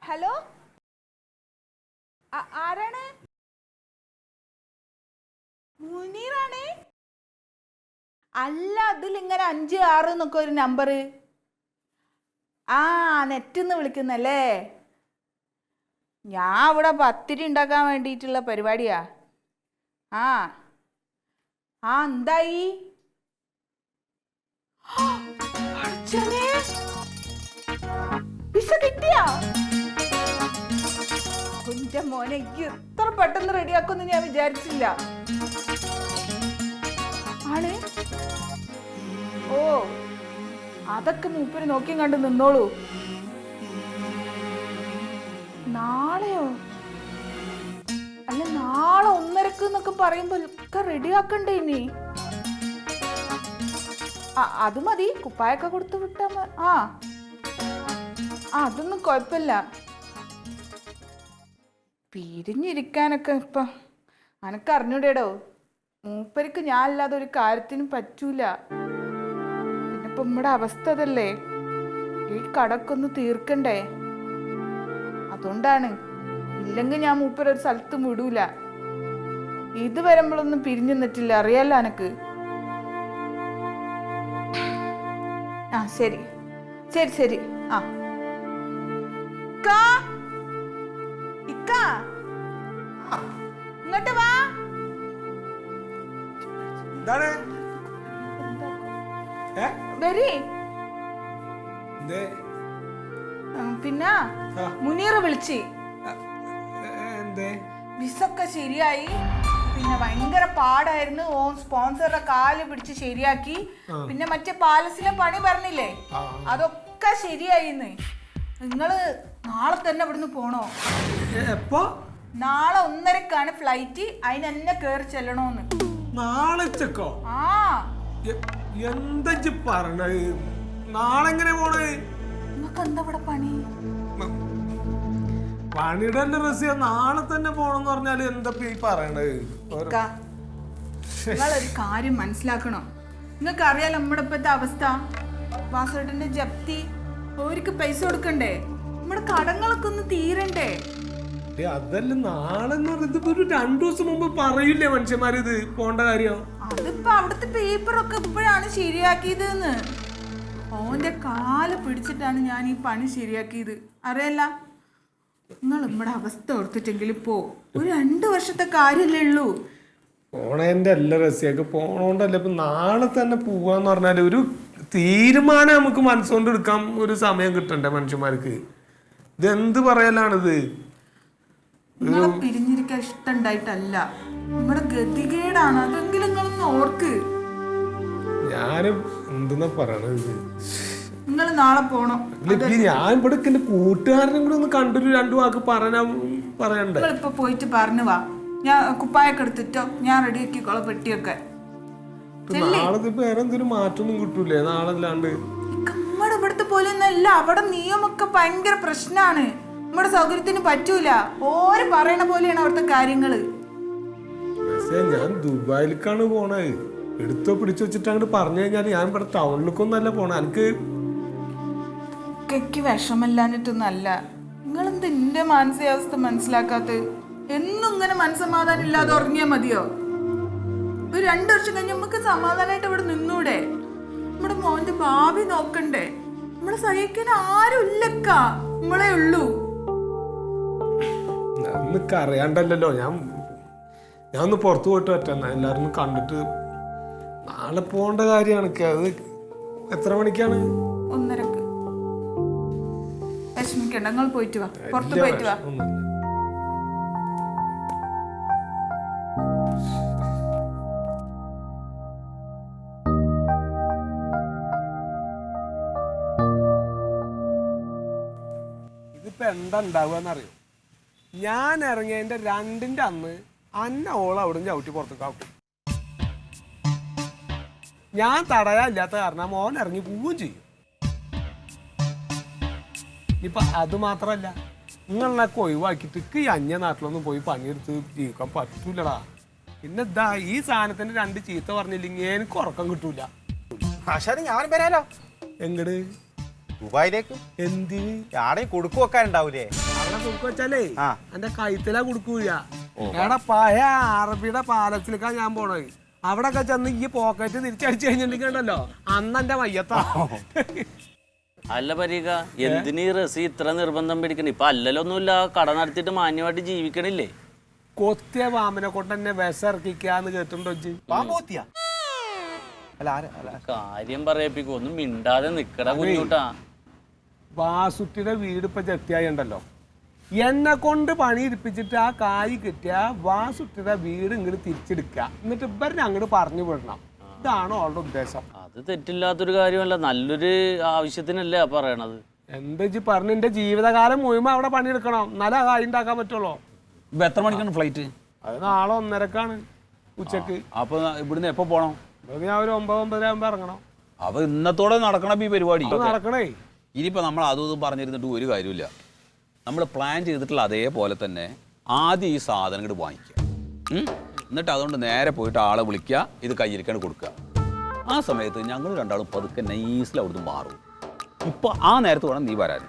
Hello, ആരാണ്? മുനീറാണ്? അല്ല, അതിലിങ്ങനെ 5, 6 എന്നൊക്കെ ഒരു നമ്പർ. ആ, നെറ്റിന്ന് വിളിക്കുന്നല്ലേ? ഞാൻ ഇവിടെ പത്തിരി ഉണ്ടാക്കാൻ വേണ്ടിയിട്ടുള്ള പരിപാടിയാ. ആ ആ എന്തായി? വിസ കിട്ടിയാ? എന്റെ മോനെ, ഇത്ര പെട്ടെന്ന് റെഡിയാക്കുമെന്ന് ഞാൻ വിചാരിച്ചില്ല. ആണ്? ഓ, അതൊക്കെ മൂപ്പര് നോക്കിയും കണ്ട് നിന്നോളൂ. നാളെയോ? അല്ല, നാളെ 1:30 എന്നൊക്കെ പറയുമ്പോ ഒക്കെ റെഡിയാക്കണ്ടേ ഇനി? അത് മതി, കുപ്പായൊക്കെ കൊടുത്തു വിട്ടാ. ആ, അതൊന്നും കുഴപ്പമില്ല. പിരിഞ്ഞിരിക്കാനൊക്കെ ഇപ്പൊ അനക്ക് അറിഞ്ഞൂടേടോ, മൂപ്പർക്ക് ഞാൻ അല്ലാതെ ഒരു കാര്യത്തിനും പറ്റൂല. പിന്നെ ഇപ്പൊ നമ്മുടെ അവസ്ഥ അതല്ലേ, ഈ കടക്കൊന്ന് തീർക്കണ്ടേ, അതുകൊണ്ടാണ്. ഇല്ലെങ്കിൽ ഞാൻ മൂപ്പരൊരു സ്ഥലത്തും വിടൂല. ഇത് വരുമ്പോഴൊന്നും പിരിഞ്ഞു നിന്നിട്ടില്ല, അറിയാലോ എനക്ക്. ആ ശരി ശരി ശരി. ആ ഇങ്ങോട്ട് വാ. പിന്നെ മുനീറ് വിളിച്ച് വിസൊക്കെ ശരിയായി. പിന്നെ ഭയങ്കര പാടായിരുന്നു. ഓൻ സ്പോൺസറുടെ കാല് പിടിച്ച് ശരിയാക്കി. പിന്നെ മറ്റേ പാലസിലെ പണി പറഞ്ഞില്ലേ, അതൊക്കെ ശരിയായിന്ന്. നിങ്ങള് നാളെ തന്നെ ഇവിടുന്ന് പോണോ? എപ്പോ? നാളെ 1:30 ഫ്ലൈറ്റ്. അതിനെന്നെ കേറി ചെല്ലണോന്ന്. നാളെ? ആ, എന്താ പറഞ്ഞത്? നാളെ എങ്ങനെ പോണേ? നിങ്ങക്ക് എന്താ ഇവിടെ പണി? പണിയുടെ രഹസ്യ നാളെ തന്നെ പോണെന്ന് പറഞ്ഞാല് എന്താ ഈ പറയണത്? നിങ്ങളൊരു കാര്യം മനസ്സിലാക്കണം. നിങ്ങൾക്ക് അറിയാലോ നമ്മുടെ ഇപ്പത്തെ അവസ്ഥ. വാസേട്ടന്റെ ജപ്തി, അവർക്ക് പൈസ കൊടുക്കണ്ടേ, നമ്മുടെ കടങ്ങളൊക്കെ ഒന്ന് തീരണ്ടേ. അതല്ല, നാളെ എന്ന് പറഞ്ഞത് ഒരു 2 ദിവസം മുമ്പ് പറയില്ലേ മനുഷ്യന്മാര് ഇത് പോണ്ട കാര്യം? അതിപ്പോ അവിടുത്തെ പേപ്പറൊക്കെ ഇപ്പോഴാണ് ശരിയാക്കിയത്. ഓന്റെ കാല് പിടിച്ചിട്ടാണ് ഞാൻ ഈ പണി ശരിയാക്കിയത്, അറിയല്ല. നിങ്ങൾ നമ്മുടെ അവസ്ഥ ഓർത്തിട്ടെങ്കിലും പോ. ഒരു 2 വർഷത്തെ കാര്യല്ലേ ഉള്ളൂ. പോണേന്റെ എല്ലാ രഹസ്യമൊക്കെ പോണോണ്ടല്ലേ. ഇപ്പൊ നാളെ തന്നെ പോവാന്ന് പറഞ്ഞാല് ഒരു തീരുമാനം നമുക്ക് മനസ്സുകൊണ്ട് എടുക്കാൻ ഒരു സമയം കിട്ടണ്ടേ മനുഷ്യന്മാർക്ക്? ഇതെന്ത് പറയലാണിത്? നിങ്ങളെ പിരിഞ്ഞിരിക്കാൻ ഇഷ്ടണ്ടായിട്ടല്ല, നമ്മുടെ ഗതികേടാണ്. അതെങ്കിലും നിങ്ങളൊന്ന് ഓർക്ക്. ഞാനും എന്തെന്നാ പറയണത്? നിങ്ങൾ നാളെ പോണം. ഞാൻ ഇവിടെ എന്റെ കൂട്ടുകാരനും കൂടെ ഒന്ന് കണ്ടൊരു 2 വാക്ക് പറയണ്ടേ? ഇപ്പൊ പോയിട്ട് പറഞ്ഞു വാ. ഞാൻ കുപ്പായൊക്കെ എടുത്തിട്ടോ, ഞാൻ റെഡിയാക്കിക്കോളാം പെട്ടിയൊക്കെ. നാളെ വേറെ എന്തെങ്കിലും മാറ്റൊന്നും കിട്ടൂലേ നാളല്ലാണ്ട്? നമ്മുടെ ഇവിടുത്തെ പോലെ ഒന്നല്ല. അവിടെ നിയമൊക്കെ ഭയങ്കര പ്രശ്നമാണ്. നമ്മുടെ സൗകര്യത്തിന് പറ്റൂല. ഓര് പറയണ പോലെയാണ് അവിടുത്തെ കാര്യങ്ങള്. ഞാൻ ദുബായിലേക്കാണ് പോണത്. എടുത്തോ പിടിച്ചു വെച്ചിട്ട് അങ്ങോട്ട് പറഞ്ഞു കഴിഞ്ഞാല് ഞാൻ ഇവിടെ ടൗണിലേക്കൊന്നല്ല പോണ. എനിക്ക് വിഷമല്ലാഞ്ഞിട്ടൊന്നല്ല. നിങ്ങളെന്ത് എന്റെ മാനസികാവസ്ഥ മനസ്സിലാക്കാത്ത? എന്നും ഇങ്ങനെ മനസ്സമാധാനം ഇല്ലാതെ ഉറങ്ങിയാ മതിയോ? ഒരു 2 വർഷം കഴിഞ്ഞ് നമുക്ക് സമാധാനമായിട്ട് ഇവിടെ നിന്നൂടെ? നമ്മുടെ മോന്റെ ഭാവി നോക്കണ്ടേ? നമ്മളെ സഹിക്കാൻ ആരും ഇല്ലക്ക, നമ്മളെ ഉള്ളൂ. നമുക്ക് അറിയാണ്ടല്ലോ. ഞാൻ ഒന്ന് പുറത്തു പോയിട്ട് പറ്റാ. എല്ലാരും കണ്ടിട്ട് നാളെ പോകേണ്ട കാര്യമാണ്. അത് എത്ര മണിക്കാണ്? 1:30. വിഷമിക്കണ്ട, നിങ്ങൾ പോയിട്ട് വാ, പുറത്ത് പോയിട്ട് വാ. ഇതിപ്പോ എന്താ ഉണ്ടാവുകയെന്നറിയോ? ഞാൻ ഇറങ്ങിയതിന്റെ 2ന്റെ അന്ന് അന്ന ഓള അവിടെ ചവിട്ടി പുറത്തേക്കാക്കും. ഞാൻ തടയാനില്ലാത്ത കാരണം മോൻ ഇറങ്ങി പോവുകയും ചെയ്യും. ഇപ്പൊ അത് മാത്രല്ല, നിങ്ങളൊക്കെ ഒഴിവാക്കിയിട്ട് ഈ അന്യ നാട്ടിലൊന്നും പോയി പണിയെടുത്ത് ജീവിക്കാൻ പറ്റൂലടാ. പിന്നെ ഇതാ ഈ സാധനത്തിന് 2 ചീത്ത പറഞ്ഞില്ലെങ്കിൽ എനിക്ക് ഉറക്കം കിട്ടൂല. ഞാൻ വരാലോ. എങ്ങട്? ദുബായിലേക്ക്. എന്തിന്? ആടെയും കൊടുക്കു വെക്കാനുണ്ടാവൂലേ? അവിടെ കുടുക്ക് വെച്ചാലേ എന്റെ കൈത്തിലാ കുടുക്കൂല. എടാ പഴയ അറബിയുടെ പാലത്തിലേക്കാ ഞാൻ പോണത്. അവിടെ ഒക്കെ ചെന്ന് ഈ പോക്കറ്റ് തിരിച്ചടിച്ചു കഴിഞ്ഞിട്ടുണ്ടല്ലോ അന്ന് എന്റെ മയ്യത്താ. അല്ല പരീക്ക, എന്തിനീ റസി ഇത്ര നിർബന്ധം പിടിക്കണ? ഇപ്പൊ അല്ലലൊന്നുമില്ല, കട നടത്തിയിട്ട് മാന്യമായിട്ട് ജീവിക്കണില്ലേ? കൊത്തിയ പാമ്പിനെ കൊണ്ട് തന്നെ വിശർക്കിക്കാന്ന് കേട്ടിട്ടുണ്ടോ? കാര്യം പറയപ്പിക്കും, ഒന്നും മിണ്ടാതെ നിക്കട കുഞ്ഞൂട്ടാ. വാസുട്ടിയുടെ വീട് ഇപ്പൊ ചെത്തിയായി ഉണ്ടല്ലോ, എന്നെ കൊണ്ട് പണി ഇരിപ്പിച്ചിട്ട് ആ കായ് കിട്ടിയ വാസുട്ടിയുടെ വീട് ഇങ്ങോട്ട് തിരിച്ചെടുക്കുക, എന്നിട്ട് ഇവരെ അങ്ങോട്ട് പറഞ്ഞു വിടണം. ഇതാണോ അവളുടെ ഉദ്ദേശം? അത് തെറ്റില്ലാത്തൊരു കാര്യമല്ല, നല്ലൊരു ആവശ്യത്തിനല്ലേ പറയണത്. എന്താ പറഞ്ഞു, എന്റെ ജീവിതകാലം മുഴുവൻ അവിടെ പണിയെടുക്കണം, എന്നാലേ ആ കായ് ഉണ്ടാക്കാൻ പറ്റുള്ളൂ. ഇപ്പൊ എത്ര മണിക്കാണ് ഫ്ലൈറ്റ്? അത് നാളെ 1:30 ഉച്ചക്ക്. അപ്പൊ ഇവിടുന്ന് എപ്പോ പോണം? ഞാൻ ഒരു 9-9:30 ആകുമ്പോ ഇറങ്ങണം. അപ്പൊ ഇന്നത്തോടെ നടക്കണം ഈ പരിപാടി. നടക്കണേ. ഇനിയിപ്പോ നമ്മൾ അതും പറഞ്ഞിരുന്നിട്ട് ഒരു കാര്യമില്ല. നമ്മൾ പ്ലാൻ ചെയ്തിട്ടുള്ള അതേപോലെ തന്നെ ആദ്യം ഈ സാധനം ഇങ്ങോട്ട് വാങ്ങിക്കുക. എന്നിട്ട് അതുകൊണ്ട് നേരെ പോയിട്ട് ആളെ വിളിക്കുക, ഇത് കയ്യിരിക്കാണ്ട് കൊടുക്കുക. ആ സമയത്ത് ഞങ്ങൾ രണ്ടാളും പതുക്കെ നൈസിൽ അവിടുന്ന് മാറും. ഇപ്പൊ ആ നേരത്ത് വേണം നീ വരാൻ.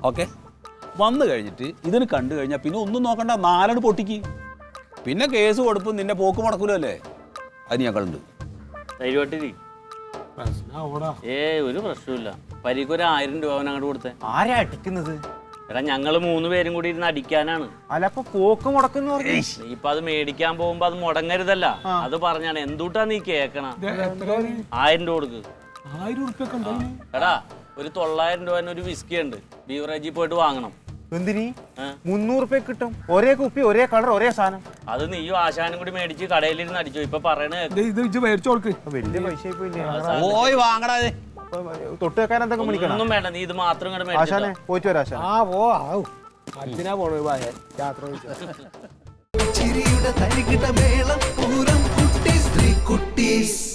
ഓക്കെ? വന്നു കഴിഞ്ഞിട്ട് ഇതിന് കണ്ടു കഴിഞ്ഞാൽ പിന്നെ ഒന്നും നോക്കണ്ട, 4 പൊട്ടിക്ക്. പിന്നെ കേസ് കൊടുപ്പും നിന്റെ പോക്ക് മുടക്കൂലല്ലേ. അത് ഞങ്ങളുണ്ട്. ധൈര്യമായിട്ടിരി. ഒരു പ്രശ്നമില്ല. പരീക്ക് ഒരു 1000 രൂപ അവൻ അങ്ങോട്ട് കൊടുത്തേ. ആരാ അടിക്കുന്നത്? എടാ ഞങ്ങള് 3 പേരും കൂടി ഇരുന്ന് അടിക്കാനാണ്. അല്ല അപ്പൊ പോക്ക് മുടക്കുന്ന പറഞ്ഞു. നീ ഇപ്പൊ അത് മേടിക്കാൻ പോകുമ്പോ അത് മുടങ്ങരുതല്ല, അത് പറഞ്ഞാണ്. എന്തുട്ടാ നീ കേക്കണ? 1000 രൂപ കൊടുക്ക്. 1000 ഉറുപ്പിക ഉണ്ടോ? എടാ ഒരു 900 രൂപ ഒരു വിസ്കി ഉണ്ട്, ബീവറേജിൽ പോയിട്ട് വാങ്ങണം. എന്തിനീ? 300 ഉറുപ്പിക കിട്ടും. ഒരേ കുപ്പി, ഒരേ കളർ, ഒരേ സാധനം. അത് നീയും ആശാനും കൂടി മേടിച്ച് കടയിലിരുന്ന് അടിച്ചോ. ഇപ്പൊ പറയണേ ഇത് മേടിച്ചു കൊടുക്ക്. വലിയ പൈസ പോയി വാങ്ങടാ. തൊട്ട് വെക്കാൻ എന്തൊക്കെ വിളിക്കണം? ഒന്നും വേണ്ട, നീ ഇത് മാത്രം ഇങ്ങോട്ട് മേടിച്ചോ. ആശാനെ പോയിട്ട് വരാം ആശാൻ. അച്ഛനാ പോണത് യാത്ര. ചിരിയുടെ തരികിട മേളം പൂരം കുട്ടീസ് 3 കുട്ടീസ്.